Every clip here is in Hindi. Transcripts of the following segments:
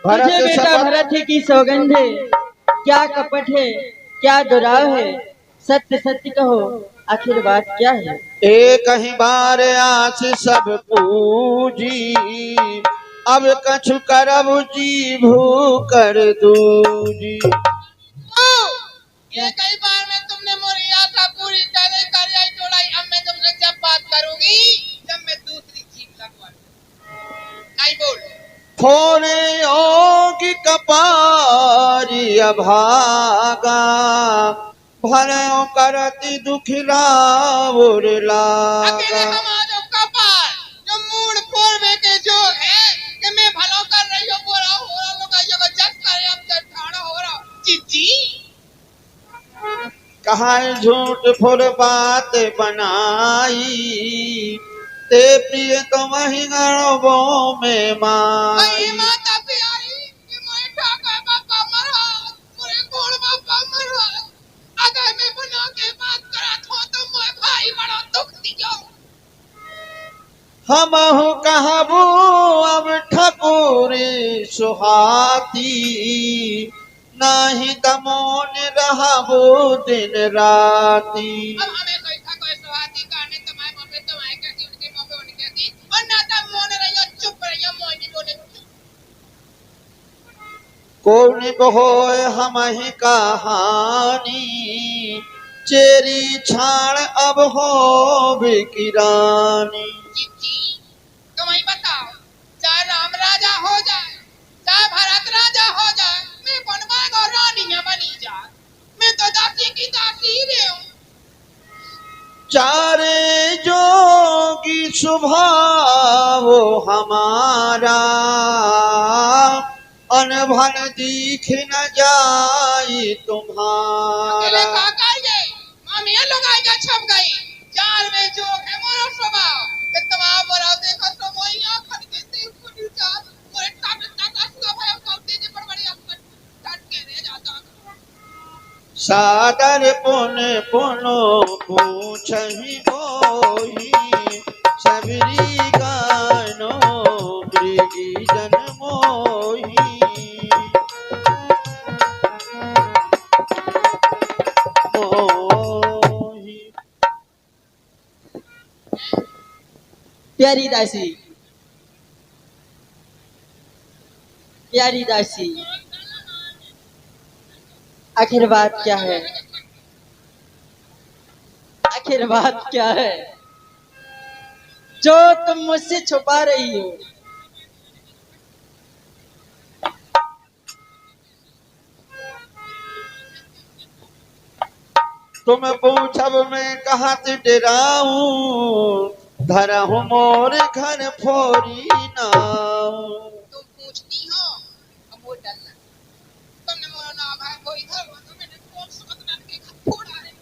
तुझे बेटा भरत ही की सौगंध है, क्या कपट है, क्या दुराव है, सत्य सत्य कहो आखिर बात क्या है। एक ही बार आस सब पूजी, अब कछु करब जी भूकर दूजी। ये कई बार में तुमने मोरी यात्रा पूरी कर आई जोड़ाई, अब मैं तुमसे जब बात करूंगी जब मैं दूसरी जीप लगवा नहीं बोल। फोरे योगी कपारी अभागा, भरो करती दुखिरावुर अकेले लागा। हम आज कपार जो मूड फोड़वे के जो है कि मैं भलो कर रही हूँ, बोला हो रहा लोग जो जग करे अब तक ठाड़ा हो रहा चिच्ची। कहा झूठ फुर बात बनाई, ते प्रिय तो वही गणों में अरे माई। माता प्यारी कि मैं ठाका बापा मरा पूरे गोड़ बापा मरा, अगर मैं बना के बात करा तो मैं भाई बड़ा दुख दियो। हमहु कहबू अब ठकुरी सुहाती, नाही तमोन रहबो दिन राती। अब हमें कोई था कोई सुहाती करने तुम्हारे मुंह पे तुम्हारे कहती उनके मुंह पे उनके कहती और ना तब मोन रहियो चुप रहियो मोनी बोले। कौन बहोय हमहि कहानी, चेरी छाड़ अब हो बिकिरानी। चिच्ची तुम ही बताओ, चाहे राम राजा हो जाए चाहे भरत राजा हो जाए, मैं बनवाएगा रानियां बनी जाए, मैं तो दासी की दासी रे हूँ। चारे जोगी स्वभाव हमारा, अनभन दीख न जाई अकेले तुम्हारा। काका ये मामिया लोग आएगा छप गई चार में जो है मोरा स्वभाव कि तमाम मोरा देखो तो मोई आंखन के देख पुनी चार मोरे टाटा टाटा सुगा भाई कौते जे पर बड़ी आंखन टट के रह जाता। सादर पुन पुनो पूछहि होई, सबरी गानो मृगी जन मोही। मोही प्यारी दासी, प्यारी दासी, आखिर बात क्या है, आखिर बात क्या है जो तुम मुझसे छुपा रही हो। तुम पूछब मैं कहत डराऊं, धरहु मोर घर फोरी नाऊ। तुम पूछती हो अब वो डरना तुमने मोरा ना भाई कोई घर तो मैंने कौन सुगत ना के फोड़ा है।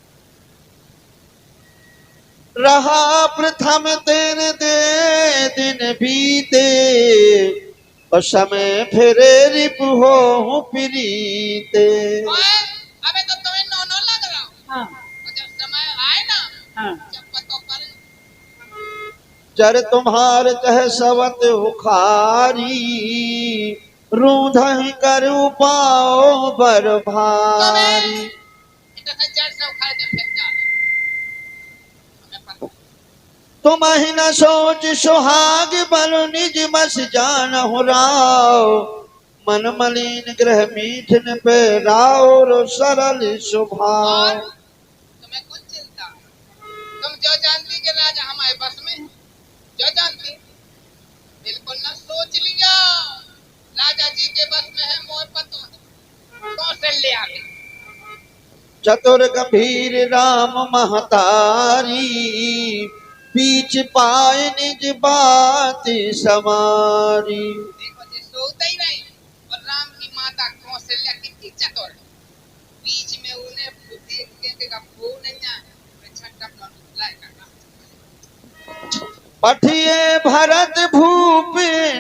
रहा प्रथम तेरे दे दिन बीते, और समय फिरे रिपु हो प्रीते। अबे तो तुम्हें नो नो लग रहा हूँ हाँ और जब समय आए ना हाँ जब पतो पर जर तुम्हार कह सवत उखारी, रूंधहि करु पाओ बर भारी। इतना हजार से उखाड़ के फेंक डाले हमें पता। तुम ही न सोच सुहाग बल निज बस जानहु राव, मन मलिन ग्रह मीठन पे राव सरल और स्वभाव। तुम्हें कुछ चिंता तुम जो जानती कि राजा हमारे बस में है, जो जानती बिल्कुल न सोच लिया राजा जी के बस में है मोर पतो कौशल्या के। चतुर गंभीर राम महतारी, बीच पाए निज बात समारी। देखो जी सोता ही नहीं और राम की माता कौशल्या कितनी चतुर है, बीच में उन्हें देख के का फूल नहीं है छट्टा पर लाएगा। पठिए भरत भूप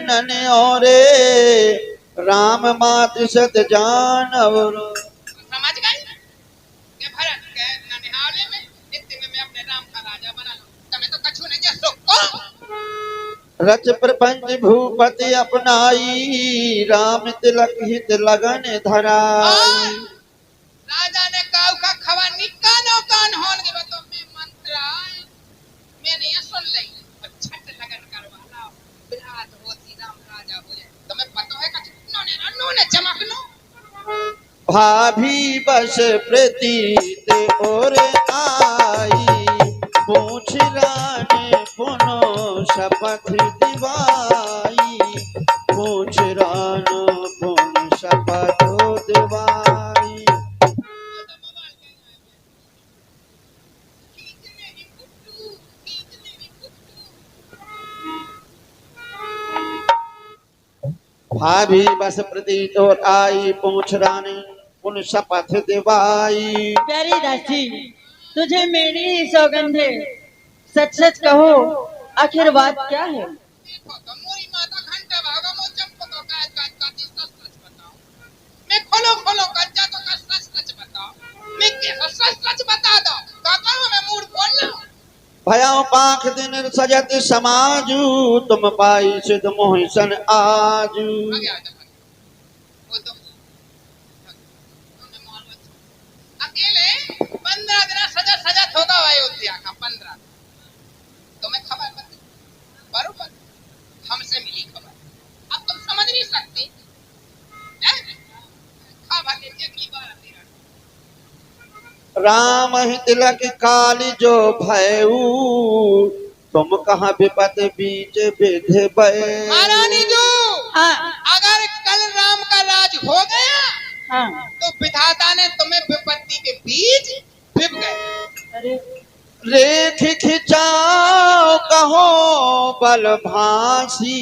नन औरे, राम मात सत जानवर। समझ गए कि भरत के ननिहाले में इतने में मैं अपने राम का राजा बना लूं, तुम्हें तो कछु नहीं है सुख को। रच प्रपंच भूपति अपनाई, राम तिलक हित लगन धराई। राजा ने काऊ का खबर निकानो कान होन के तो मैं मंत्र आए मैंने ये सुन ली और छट लगन करवाला बिरात होती राम राजा हो जाए। तुम्हें पता है कि नो ने चमकनो भाभी बस प्रतीत और आई, पूछ रान पुनो शपथ दिवाई, पूछ रान पुन शपथ दिवाई। भाभी बस प्रतीत और आई, पूछ रान पुन शपथ दिवाई। प्यारी दासी, तुझे मेरी ही सौगंध है, सच सच कहो आखिर बात क्या है? देखो तो मोरी माता घंटा भागा मो चंपको का सच सच बताओ। मैं खोलो खोलो कच्चा तो का सच सच बताओ। मैं कैसा सच सच बता दो काका मैं मूड बोल लो। भयाओ पाख दिन सजत समाजू, तुम पाई सिद्ध मोहिसन आजू। आगे आ जा वो तो तुमने मालूम अकेले 15 दिन सजा सजा होगा अयोध्या का 15 तुम्हें खबर मत बरोबर हमसे मिली खबर अब तुम समझ नहीं सकती खा भागे जगली बार तेरा राम ही तिलक काली जो भयऊ, तुम कहाँ विपत बीच विध भय। महारानी जो हाँ अगर कल राम का राज हो गया हाँ। तो विधाता ने तुम्हें विपत्ति के बीच विप गए। अरे रेख खिंचाओ कहो बल भासी,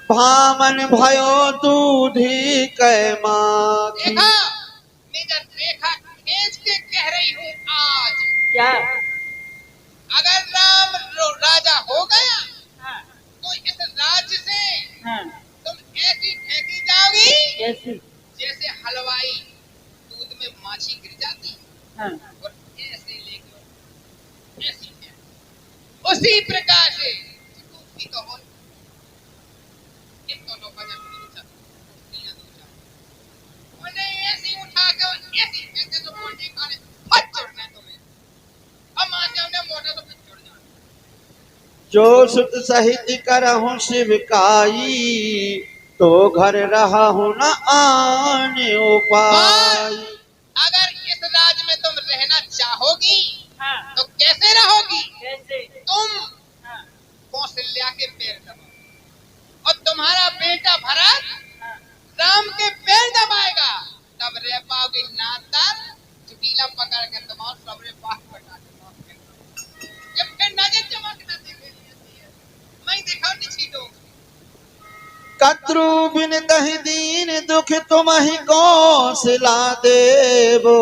भामन भयो दूधी कै माखी। देखा मैं जब रेखा खींच के कह रही हूँ आज क्या? अगर राम राजा हो गया हाँ तो इस राज्य से हाँ। तुम ऐसी फेंकी जाओगी कैसी? जैसे हलवाई दूध में माछी गिर जाती हाँ और ऐसे लेकर ऐसी फेंक। उसी प्रकार से भी तो हो एक तो लोग बजा उन्हें ऐसी उठा के ऐसी फेंक दे तो मोटे खाने फट चढ़ना है तुम्हें। अब मान जाओ ने मोटा तो फिर चढ़ जाना। जो सुत सहित करहु शिवकाई, तो घर रहा हूं न आने उपाय। अगर इस राज्य में तुम रहना चाहोगी हाँ। तो कैसे रहोगी? कैसे? तुम हाँ कौशल्या के पैर दबाओ और तुम्हारा बेटा भरत हाँ। राम के पैर दबाएगा तब रह पाओगे ना तर चुकीला पकड़ के तुम्हारा सबरे पास बटा के जब फिर नजर चमक ना देखे मैं दिखाओ नहीं छीटो। कत्रु बिन तहि दीन दुख तुम ही कौशला देवो,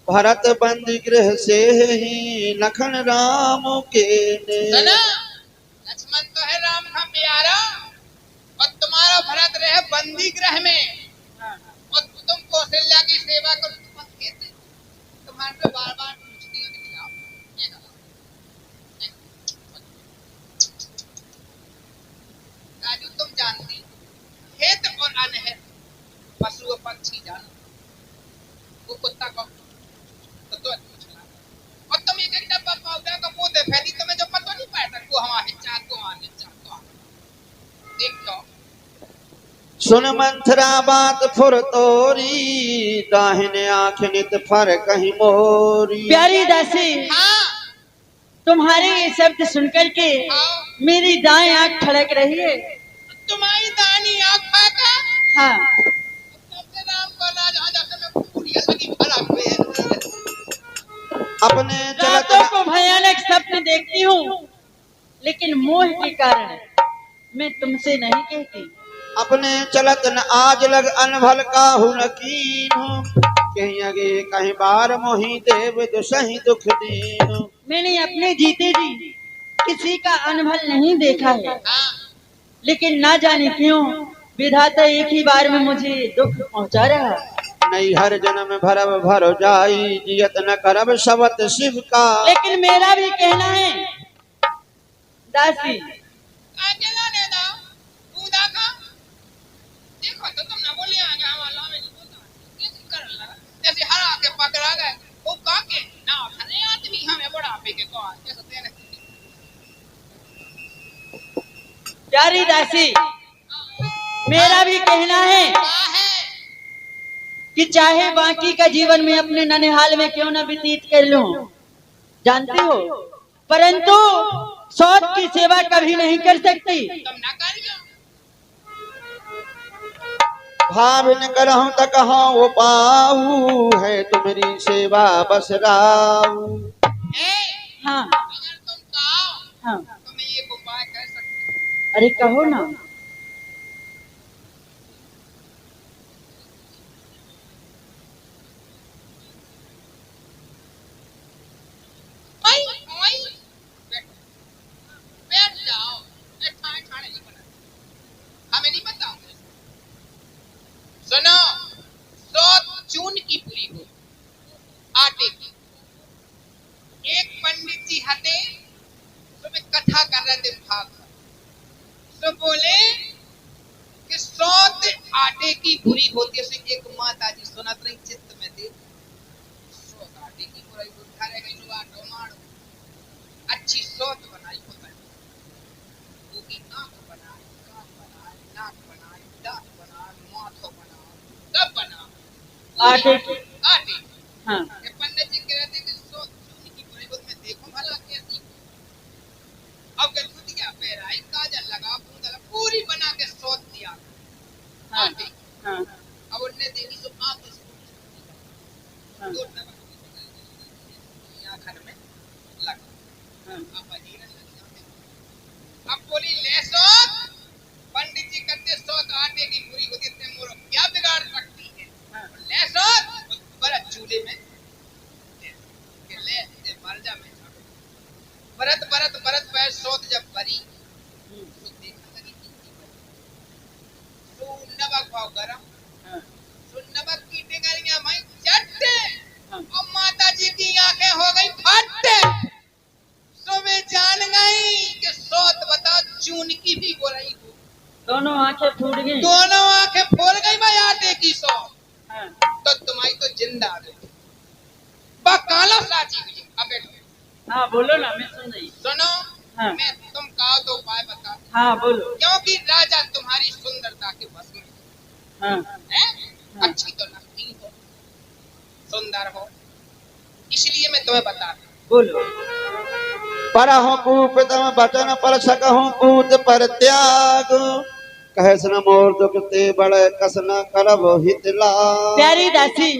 भरत बंदी गृह से ही लखन राम के ने। सुना लक्ष्मण तो है राम का प्यारा और तुम्हारा भरत रहे बंदी गृह में और तुम कौशल्या की सेवा करो तुम्हारे पे बार बार पूछती हो कि आप ये करो राजू तुम जानती खेत और अनहत पशु और पक्षी जानो वो कुत्ता को तो पूछना और तुम एक एक डब्बा पाउडर का पोते फैली तुम्हें जो पता नहीं पाया को हमारे चार को आने चार को देखो सुन मंथरा बात फुर तोरी, दाहिने आँख नित फर कहीं मोरी। प्यारी दासी, हाँ तुम्हारे ये शब्द सुनकर के हाँ मेरी दाएं आंख ठड़क रही है। तुम्हारी दानी आँख पाका हाँ सबसे राम को राज आजा से मैं पूरी सगी भरा हुए अपने रातों चलत को भयानक स्वप्न देखती हूँ, लेकिन मोह के कारण मैं तुमसे नहीं कहती। अपने चलत न आज लग अनभल काहू न कीन्हू, कहीं आगे कहीं बार मोही देव दुसही दुख दीन्हू। मैंने अपने जीते जी किसी का अनभल नहीं देखा है, हाँ लेकिन ना जाने क्यों विधाता एक ही बार में मुझे दुख पहुंचा रहा है। नहीं हर जन्म भरब भरो जाई, जियत न करब शबत शिव का। लेकिन मेरा भी कहना है दासी, अकेला ने दो कूदा का देखो तो तुम ना बोले आ गया वाला में कैसे कर लगा जैसे हरा के पकड़ा गए वो काके ना खने आदमी हमें बड़ा पे के को कैसे देने प्यारी दासी, मेरा भी कहना है कि चाहे बाकी का जीवन में अपने ननिहाल में क्यों ना व्यतीत कर लूं, जानती हो, परंतु सौत की सेवा कभी नहीं कर सकती। तुम ना करियो भाविन करहूं तक वो पाऊ है तुम्हारी सेवा बस राऊ। ए हाँ अगर तुम कहो हाँ, तो मैं ये उपाय कर सकती हूँ अरे कहो ना। ओए बैठ जाओ ये खाने नहीं बना हमें नहीं बताओगे सुनो सौत चून की पूरी हो आटे की एक पंडित जी हटे सुबह कथा कर रहे थे भाग तो बोले कि सौत आटे की बुरी होती है एक माता जी सुनत रही चित्त में दे सौत आटे की बुराई उठा रहे गई आटो मारो अच्छी सौत बनाई होता है क्योंकि नाक बनाए दांत बनाए माथो बनाए सब बना आटे की आटे हाँ ये पंडित जी कहते कि सौत चूनी की बुराई में देखो भला कैसी अब के दूध क्या पैराई काजल लगा बूंदा पूरी बना के सौत दिया हाँ आटे हाँ अब उन्हें देनी तो आंख हाँ दो आखिर में लगा हाँ। अब अजीरन लग अब बोली ले सौत पंडित जी करते सौत आटे की पूरी को इतने मोरो क्या बिगाड़ सकती है हाँ। ले सौत बड़ा चूल्हे में के ले मर जा में बरत बरत बरत पैर सौत जब भरी तो देखने लगी तो नमक भाव गरम हाँ तो नमक की टिकरियां मैं चट्टे हाँ। और माता जी की आंखें हो गई फट सो वे जान गई कि सौत बता चून की भी बुराई हो दोनों आंखें फूट गई। दोनों आंखें फोड़ गई भाई आटे की सौत हाँ तो तुम्हारी तो जिंदा आ गई बकाला साची हुई अब बैठो हाँ बोलो ना, मैं सुन रही। सुनो हाँ। मैं तुम कहो तो उपाय बता हाँ बोलो। क्योंकि राजा तुम्हारी सुंदरता के बस में हाँ है हाँ। अच्छी तो लगती हो सुंदर हो इसलिए मैं तुम्हें बता रहा बोलो। परहु कूप तम बचन पर सकहु कूत पर त्याग कहे सन मोर दुख ते बड़े कसना करब हित लाग। प्यारी दासी,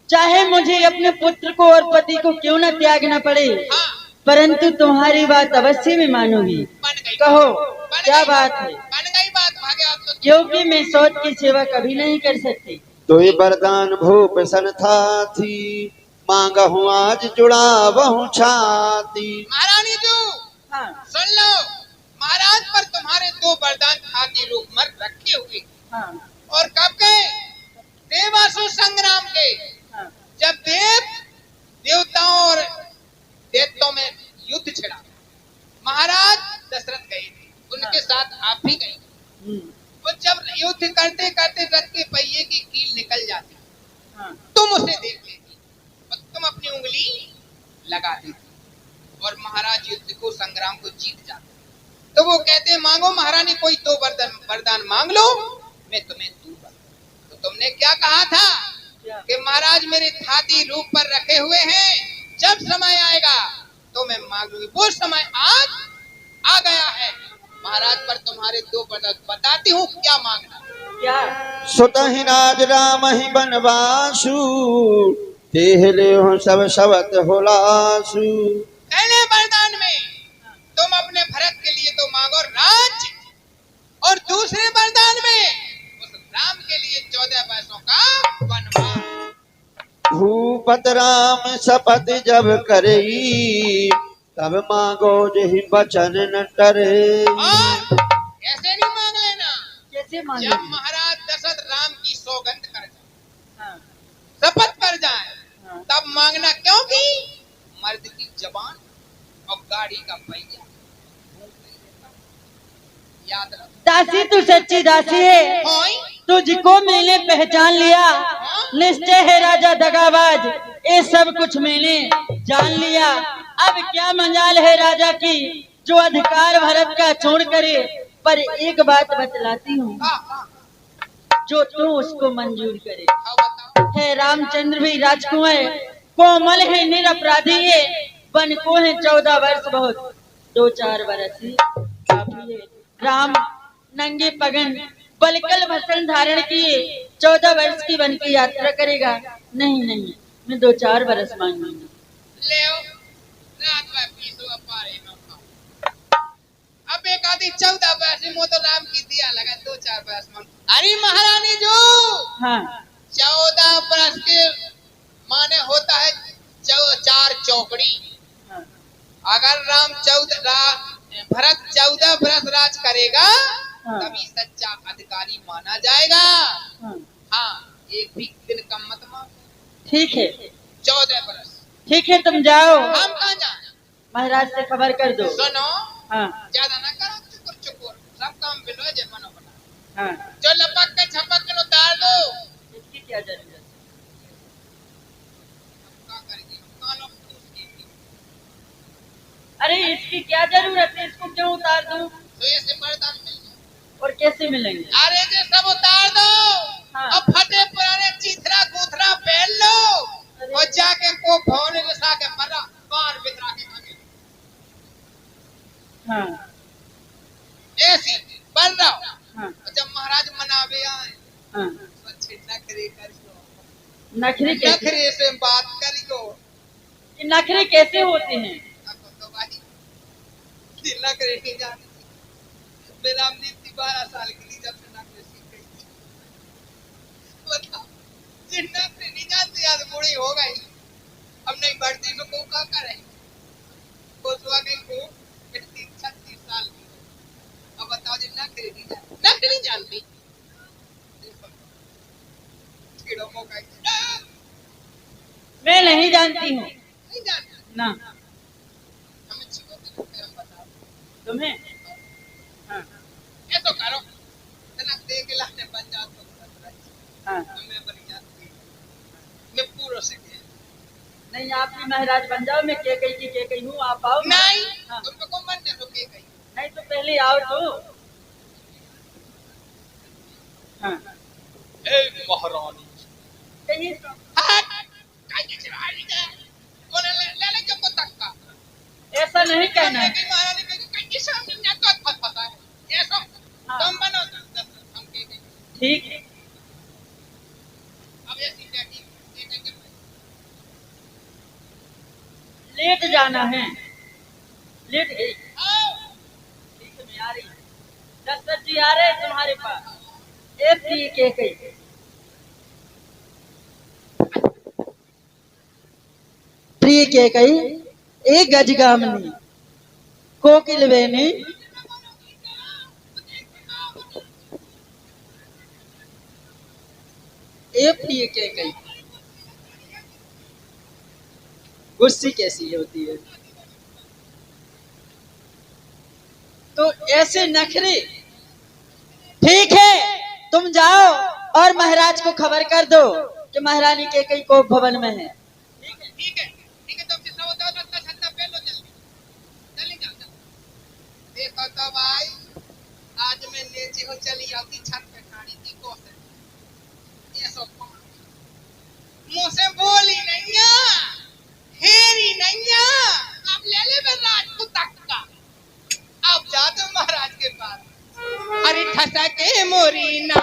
चाहे मुझे अपने पुत्र को और पति को क्यों न त्यागना पड़े, हाँ परंतु तुम्हारी बात अवश्य में मानूंगी। बन गई कहो बन क्या गई बात है, बन गई बात भागे आप तो क्योंकि मैं सौत की सेवा कभी नहीं कर सकती। तोई वरदान भूप सन था थी मांगहु आज जुड़ावहु छाती। महारानी तू हाँ सुन लो महाराज पर तुम्हारे दो वरदान खाती रूप में रखे हुए हाँ और कब के देवासुर संग्राम के हाँ जब देवताओं और दैत्यों में युद्ध छिड़ा महाराज दशरथ गए थे उनके साथ आप भी गई हम्म, और जब युद्ध करते करते रथ के पहिए की कील निकल जाती हाँ तुम उसे देख लेती और तुम अपनी उंगली लगा देती और महाराज युद्ध को संग्राम को जीत जाते तो वो कहते मांगो महारानी कोई दो वरदान मांग लो मैं तुम्हें दूंगा तो तुमने क्या कहा था क्या? कि महाराज मेरे थाती रूप पर रखे हुए हैं जब समय आएगा तो मैं मांग लूंगी वो समय आज आ गया है महाराज पर तुम्हारे दो वरदान बताती हूँ क्या मांगना क्या? सुतहि राज राम ही बनवासु देह ले सब सबत होलासु। पहले वरदान में तुम अपने भरत के लिए तो मांगो राज और दूसरे वरदान में उस राम के लिए 14 वर्षों का वनवास भूपत राम शपथ जब करई तब मांगो जहि बचन न टरे। और ऐसे नहीं मांग लेना कैसे जब मांगे? महाराज दशरथ राम की सौगंध कर जाए हाँ शपथ कर जाए हाँ तब मांगना क्योंकि मर्द की जबान और गाड़ी का पहिया याद रख। दासी तू सच्ची दासी है, होई तुझको मैंने पहचान लिया। निश्चय है राजा दगाबाज, ये सब कुछ मैंने जान लिया। अब क्या मजाल है राजा की जो अधिकार भरत का छोड़ करे। पर एक बात बतलाती हूँ, जो तू उसको मंजूर करे। बताओ। है रामचंद्र भी राजकुमार, कोमल है निरपराधी है। बन को है 14 वर्ष बहुत, 2-4 बरस ही काफी है। राम नंगे पगन बलकल भसन धारण किए 14 वर्ष की वन की यात्रा करेगा। नहीं नहीं, मैं 2-4 बरस मांगूंगा। ले रात में पीसो अपारे न खाओ। अब एक आदि 14 वर्ष में तो राम की दिया लगा 2-4 वर्ष में। अरे महारानी जो हाँ 14 वर्ष के माने होता है 4 चौकड़ी। हाँ अगर भरत 14 वर्ष राज करेगा हाँ। तभी सच्चा अधिकारी माना जाएगा। हाँ हाँ, एक भी दिन कम मत मान। ठीक है 14 वर्ष। ठीक है, तुम जाओ, हम कहाँ जाए? महाराज से खबर कर दो। सुनो, हाँ ज्यादा ना करो, चुकुर चुकुर सब काम बिलो जे मनो बना। हाँ, जो लपक के छपक के उतार दो। इसकी क्या जरूरत है? क्या करेगी? कानों में उसकी। अरे इसकी क्या जरूरत है, इसको क्यों उतार दूं? तो ये से मर्दान मिल जाए। और कैसे मिलेंगे? अरे जे सब उतार दो। हाँ। अब फटे पुराने चीथरा गुथरा पहन लो और जाके को भौने जैसा के परा बार बितरा के आगे। हाँ ऐसी बन रहा। हाँ जब महाराज मनावे आए हाँ, तो अच्छे नखरे करियो। नखरे कैसे? नखरे से बात करियो। ये नखरे कैसे होते हैं? तो भाई नखरे नहीं जानती। बेराम जी 12 साल की थी जब से नखरे सीख गई थी। बताओ, जिन नखरे नहीं जानती आज बूढ़ी हो गई। अब नहीं बढ़ती तो को क्या करे? कोसवा गई को 36 साल की। अब बताओ जिन नखरे नहीं जानती। कीड़ों को कहीं मैं नहीं जानती हूँ नहीं जानती। ना। हमें छिपो के हम बताओ। तुम्हें? हाँ ऐसा करो तना दे के लाने बन जाओ तो हाँ, मैं बन जाती। मैं पूरा से गया। नहीं आप भी महाराज बन जाओ, मैं के कही हूँ, आप आओ। नहीं हाँ। तुम को मन ने तो के गई। नहीं तो पहले आओ तो। हाँ ए महारानी कहिए तो। हट काहे चढ़ा ली जा। कौन ले जब को तक का ऐसा नहीं कहना है। लेकिन महारानी के काहे सामने ना तो पता है ऐसा। हाँ। तुम बनो हम के गई। ठीक है, अब ये सीधा की ये लेट जाना है। लेट गई? आओ ठीक है, मैं आ रही हूँ। दशरथ जी आ रहे हैं तुम्हारे पास। एक के कही प्रिय के कही एक गजगामनी कोकिल बेनी ए प्रिय के कही। गुस्सी कैसी होती है? तो ऐसे नखरे। ठीक है, तुम जाओ और महाराज को खबर कर दो कि महारानी के कई कोप भवन में है। ठीक है तुम जितना होता है उतना छत्ता पहन लो जल्दी। जल्दी जाओ। देखो तो भाई आज मैं नीचे हो चली आती छत पे खड़ी थी को से ये सब मुंह से बोली नहीं हेरी नहीं। अब ले मैं राज को तक का। अब जा दो महाराज के पास। अरे ठसा के मोरी ना